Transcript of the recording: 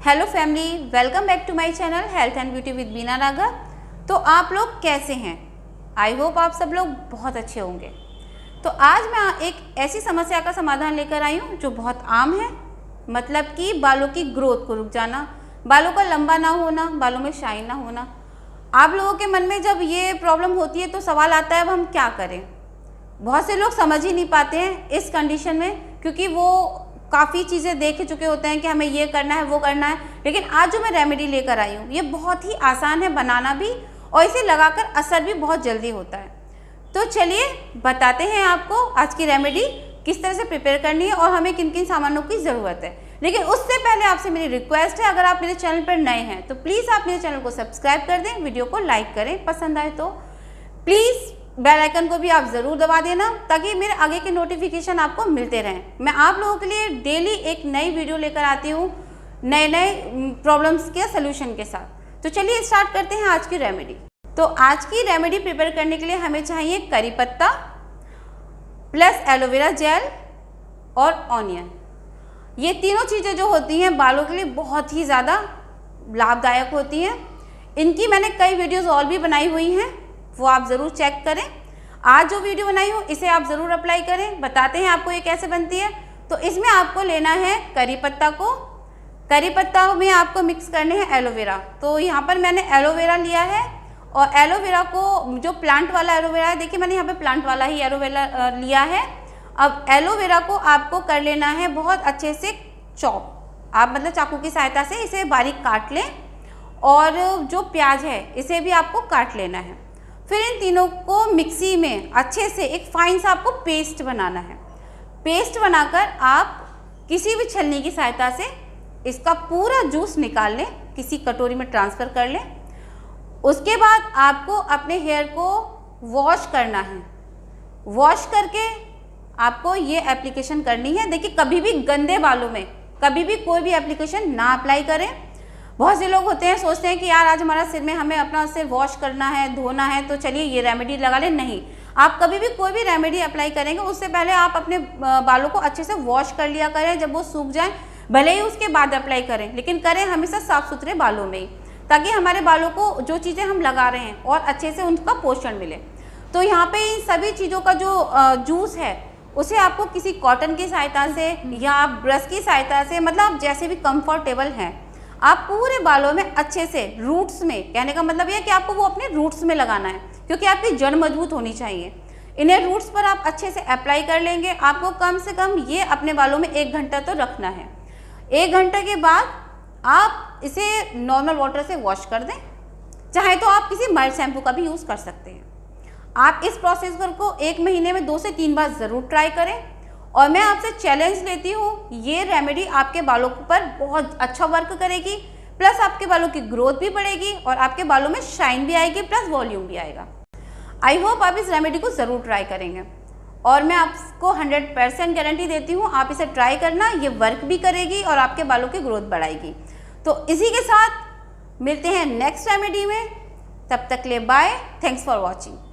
Hello family, welcome back to my channel health and beauty with Beena Raghav. तो आप लोग कैसे हैं? आई होप आप सब लोग बहुत अच्छे होंगे। तो आज मैं एक ऐसी समस्या का समाधान लेकर आई हूँ जो बहुत आम है, मतलब कि बालों की ग्रोथ को रुक जाना, बालों का लंबा ना होना, बालों में शाइन ना होना। आप लोगों के मन में जब ये प्रॉब्लम होती है तो सवाल आता है अब हम क्या करें। बहुत से लोग समझ ही नहीं पाते हैं इस कंडीशन में, क्योंकि वो काफ़ी चीज़ें देख चुके होते हैं कि हमें ये करना है वो करना है। लेकिन आज जो मैं रेमेडी लेकर आई हूँ ये बहुत ही आसान है बनाना भी, और इसे लगाकर असर भी बहुत जल्दी होता है। तो चलिए बताते हैं आपको आज की रेमेडी किस तरह से प्रिपेयर करनी है और हमें किन किन सामानों की ज़रूरत है। लेकिन उससे पहले आपसे मेरी रिक्वेस्ट है, अगर आप मेरे चैनल पर नए हैं तो प्लीज़ आप मेरे चैनल को सब्सक्राइब कर दें, वीडियो को लाइक करें, पसंद आए तो प्लीज़ बेल आइकन को भी आप ज़रूर दबा देना ताकि मेरे आगे के नोटिफिकेशन आपको मिलते रहें। मैं आप लोगों के लिए डेली एक नई वीडियो लेकर आती हूँ नए नए प्रॉब्लम्स के सलूशन के साथ। तो चलिए स्टार्ट करते हैं आज की रेमेडी। तो आज की रेमेडी प्रिपेयर करने के लिए हमें चाहिए करी पत्ता प्लस एलोवेरा जेल और ऑनियन। ये तीनों चीज़ें जो होती हैं बालों के लिए बहुत ही ज़्यादा लाभदायक होती हैं। इनकी मैंने कई वीडियोज़ और भी बनाई हुई हैं, वो आप ज़रूर चेक करें। आज जो वीडियो बनाई हो इसे आप ज़रूर अप्लाई करें। बताते हैं आपको ये कैसे बनती है। तो इसमें आपको लेना है करी पत्ता को, करी पत्ता में आपको मिक्स करने हैं एलोवेरा। तो यहाँ पर मैंने एलोवेरा लिया है, और एलोवेरा को जो प्लांट वाला एलोवेरा है, देखिए मैंने यहाँ पे प्लांट वाला ही एलोवेरा लिया है। अब एलोवेरा को आपको कर लेना है बहुत अच्छे से चॉप। आप मतलब चाकू की सहायता से इसे बारीक काट लें, और जो प्याज है इसे भी आपको काट लेना है। फिर इन तीनों को मिक्सी में अच्छे से एक फाइन सा आपको पेस्ट बनाना है। पेस्ट बनाकर आप किसी भी छलनी की सहायता से इसका पूरा जूस निकाल लें, किसी कटोरी में ट्रांसफ़र कर लें। उसके बाद आपको अपने हेयर को वॉश करना है। वॉश करके आपको ये एप्लीकेशन करनी है। देखिए कभी भी गंदे बालों में कभी भी कोई भी एप्लीकेशन ना अप्लाई करें। बहुत से लोग होते हैं सोचते हैं कि यार आज हमारा सिर में हमें अपना सिर वॉश करना है, धोना है, तो चलिए ये रेमेडी लगा लें। नहीं, आप कभी भी कोई भी रेमेडी अप्लाई करेंगे उससे पहले आप अपने बालों को अच्छे से वॉश कर लिया करें। जब वो सूख जाए भले ही उसके बाद अप्लाई करें, लेकिन करें हमेशा साफ़ सुथरे बालों में ही, ताकि हमारे बालों को जो चीज़ें हम लगा रहे हैं और अच्छे से उनका पोषण मिले। तो यहाँ पे इन सभी चीज़ों का जो जूस है उसे आपको किसी कॉटन की सहायता से या ब्रश की सहायता से, मतलब आप जैसे भी कंफर्टेबल हैं, आप पूरे बालों में अच्छे से रूट्स में, कहने का मतलब यह कि आपको वो अपने रूट्स में लगाना है, क्योंकि आपकी जड़ मजबूत होनी चाहिए। इन्हें रूट्स पर आप अच्छे से अप्लाई कर लेंगे। आपको कम से कम ये अपने बालों में 1 घंटा तो रखना है। 1 घंटे के बाद आप इसे नॉर्मल वाटर से वॉश कर दें, चाहे तो आप किसी माइल्ड शैम्पू का भी यूज़ कर सकते हैं। आप इस प्रोसेस को 1 महीने में 2 से 3 बार ज़रूर ट्राई करें, और मैं आपसे चैलेंज लेती हूँ ये रेमेडी आपके बालों पर बहुत अच्छा वर्क करेगी, प्लस आपके बालों की ग्रोथ भी बढ़ेगी और आपके बालों में शाइन भी आएगी, प्लस वॉल्यूम भी आएगा। आई होप आप इस रेमेडी को ज़रूर ट्राई करेंगे, और मैं आपको 100% गारंटी देती हूँ आप इसे ट्राई करना, ये वर्क भी करेगी और आपके बालों की ग्रोथ बढ़ाएगी। तो इसी के साथ मिलते हैं नेक्स्ट रेमेडी में, तब तक ले बाय, थैंक्स फॉर वॉचिंग।